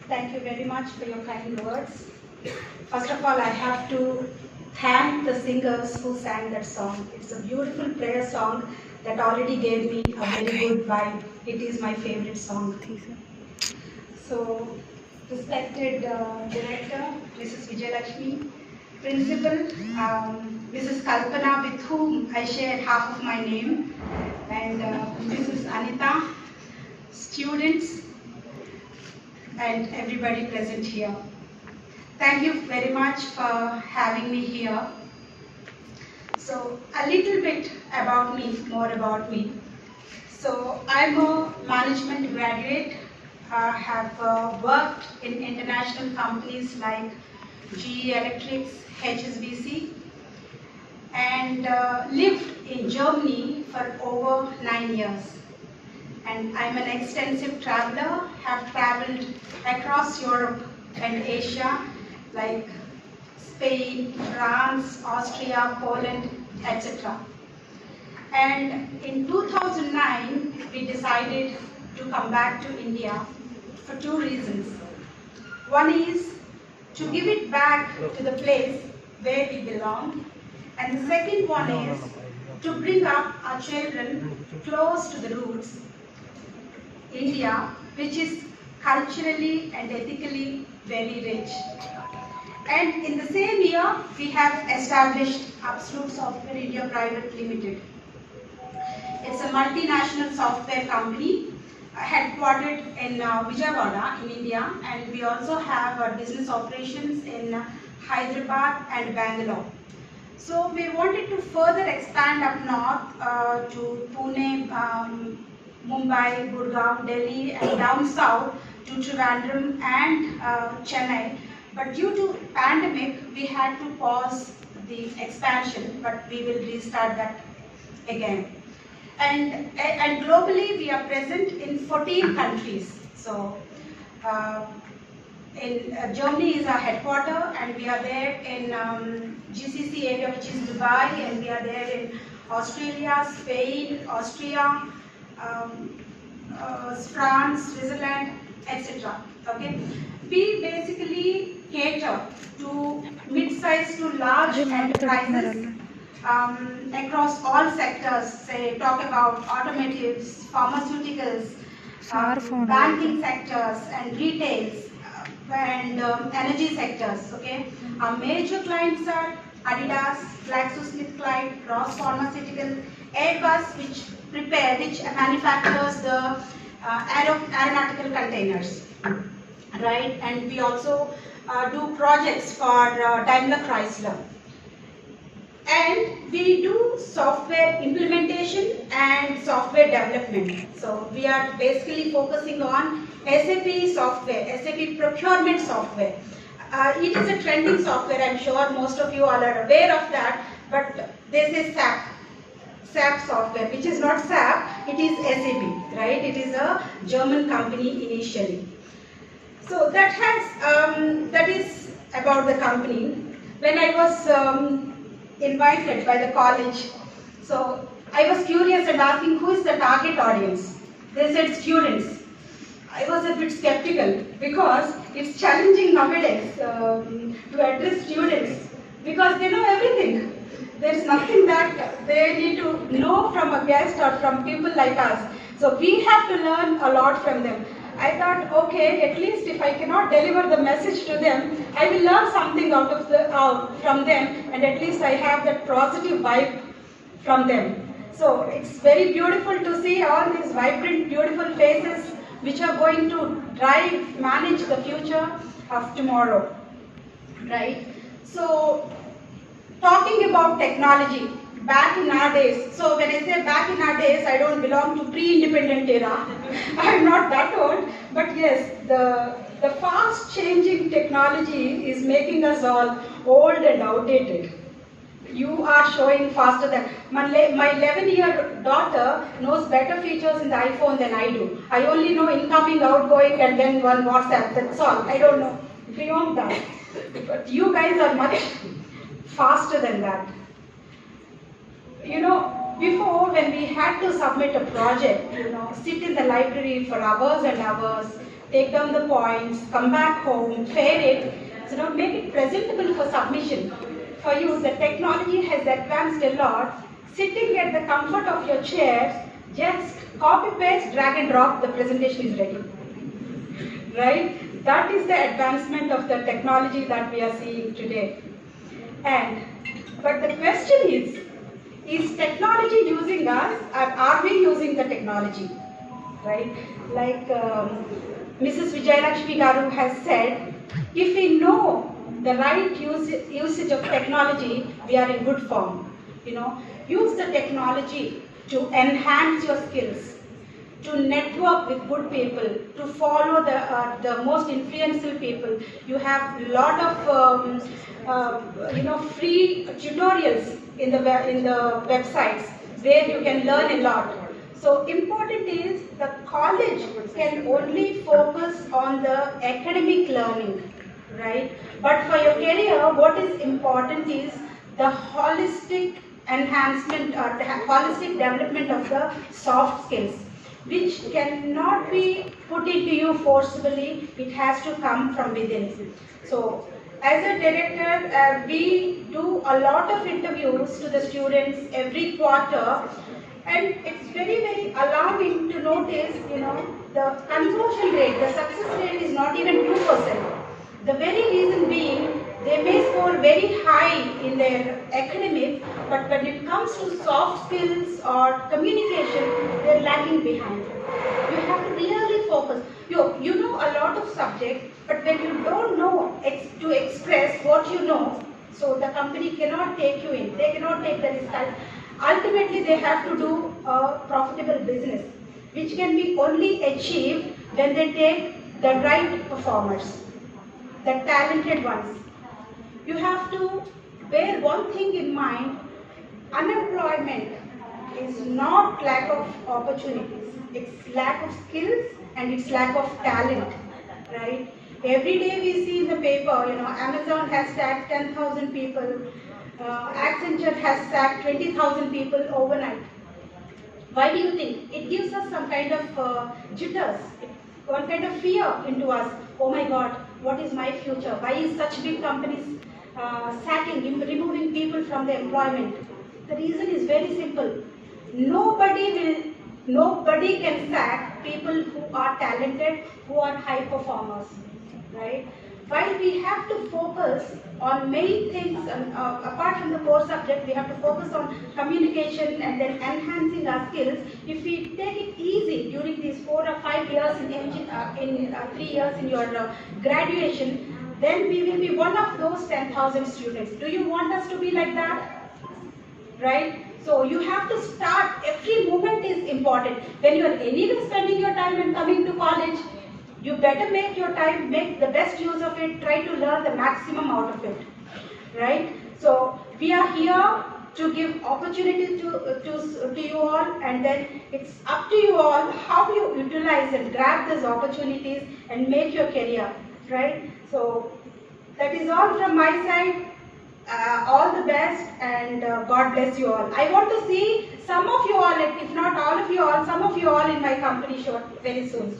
Thank you very much for your kind words. First of all, I have to thank the singers who sang that song. It's a beautiful prayer song that already gave me a very good vibe. It is my favorite song. So, respected director, Mrs. Vijayalakshmi, principal, Mrs. Kalpana, with whom I shared half of my name, and Mrs. Anita, students, and everybody present here. Thank you very much for having me here. So a little bit about me, more about me. So I'm a management graduate. I have worked in international companies like GE Electrics, HSBC, and lived in Germany for over 9 years. And I'm an extensive traveler, have traveled across Europe and Asia, like Spain, France, Austria, Poland, etc. And in 2009, we decided to come back to India for two reasons. One is to give it back to the place where we belong, and the second one is to bring up our children close to the roots, India, which is culturally and ethically very rich. And in the same year, we have established Apsolut Software India Private Limited. It's a multinational software company headquartered in Vijayawada in India, and we also have our business operations in Hyderabad and Bangalore. So we wanted to further expand up north to Pune, Mumbai, Durga, Delhi, and down south to Trivandrum and Chennai. But due to pandemic, we had to pause the expansion, but we will restart that again. And globally, we are present in 14 countries. So in Germany is our headquarter, and we are there in GCC area, which is Dubai, and we are there in Australia, Spain, Austria, France, Switzerland, etc. Okay, we basically cater to mid-sized to large enterprises across all sectors. Say, talk about automotives, pharmaceuticals, banking sectors, and retails, and energy sectors. Okay, our major clients are Adidas, GlaxoSmithKline, Ross Pharmaceutical, Airbus, which manufactures the aeronautical containers, right? And we also do projects for Daimler Chrysler. And we do software implementation and software development. So we are basically focusing on SAP software, SAP procurement software. It is a trending software. I'm sure most of you all are aware of that, but this is SAP software, which is not SAP, it is SAP, right? It is a German company initially. So that is about the company. When I was invited by the college, so I was curious and asking who is the target audience. They said students. I was a bit skeptical because it's challenging nowadays to address students because they know everything. There's nothing that they need to know from a guest or from people like us. So we have to learn a lot from them. I thought, okay, at least if I cannot deliver the message to them, I will learn something from them, and at least I have that positive vibe from them. So it's very beautiful to see all these vibrant, beautiful faces which are going to manage the future of tomorrow, right? So talking about technology, back in our days, so when I say back in our days, I don't belong to pre-independent era. I'm not that old, but yes, the fast changing technology is making us all old and outdated. You are showing faster than, my 11-year daughter knows better features in the iPhone than I do. I only know incoming, outgoing, and then one WhatsApp, that's all. I don't know beyond that. But you guys are much faster than that. You know, before when we had to submit a project, sit in the library for hours and hours, take down the points, come back home, fare it, so make it presentable for submission. For you, the technology has advanced a lot. Sitting at the comfort of your chair, just copy paste, drag and drop, the presentation is ready. Right? That is the advancement of the technology that we are seeing today. But the question is technology using us, or are we using the technology? Right? Like Mrs. Vijayalakshmi Garu has said, if we know the right usage of technology, we are in good form. Use the technology to enhance your skills, to network with good people, to follow the most influential people. You have a lot of free tutorials in the websites where you can learn a lot. So important is the college can only focus on the academic learning, right? But for your career, what is important is the holistic enhancement or the holistic development of the soft skills, which cannot be put into you forcibly. It has to come from within. So as a director, we do a lot of interviews to the students every quarter, and it's very, very alarming to notice, the conversion rate, the success rate is not even 2%. The very reason being, they may score very high in their academics, but when it comes to soft skills or communication, they're lagging behind. You have to really focus. You know a lot of subjects, but when you don't know to express what you know, so the company cannot take you in. They cannot take the risk. Ultimately, they have to do a profitable business, which can be only achieved when they take the right performers, the talented ones. You have to bear one thing in mind: unemployment is not lack of opportunities, it's lack of skills and it's lack of talent, right? Every day we see in the paper, Amazon has sacked 10,000 people, Accenture has sacked 20,000 people overnight. Why do you think? It gives us some kind of jitters, one kind of fear into us. Oh my God, what is my future? Why is such big companies sacking, removing people from the employment? The reason is very simple. Nobody can sack people who are talented, who are high performers, right? While we have to focus on many things, apart from the core subject, we have to focus on communication and then enhancing our skills. If we take it easy during these 4 or 5 years in 3 years in your graduation, then we will be one of those 10,000 students. Do you want us to be like that? Right? So you have to start. Every moment is important. When you are anyway spending your time and coming to college, you better make your time, make the best use of it, try to learn the maximum out of it, right? So we are here to give opportunity to you all, and then it's up to you all how you utilize and grab these opportunities and make your career, right? So that is all from my side. All the best, and God bless you all. I want to see some of you all, if not all of you all, some of you all in my company show very soon.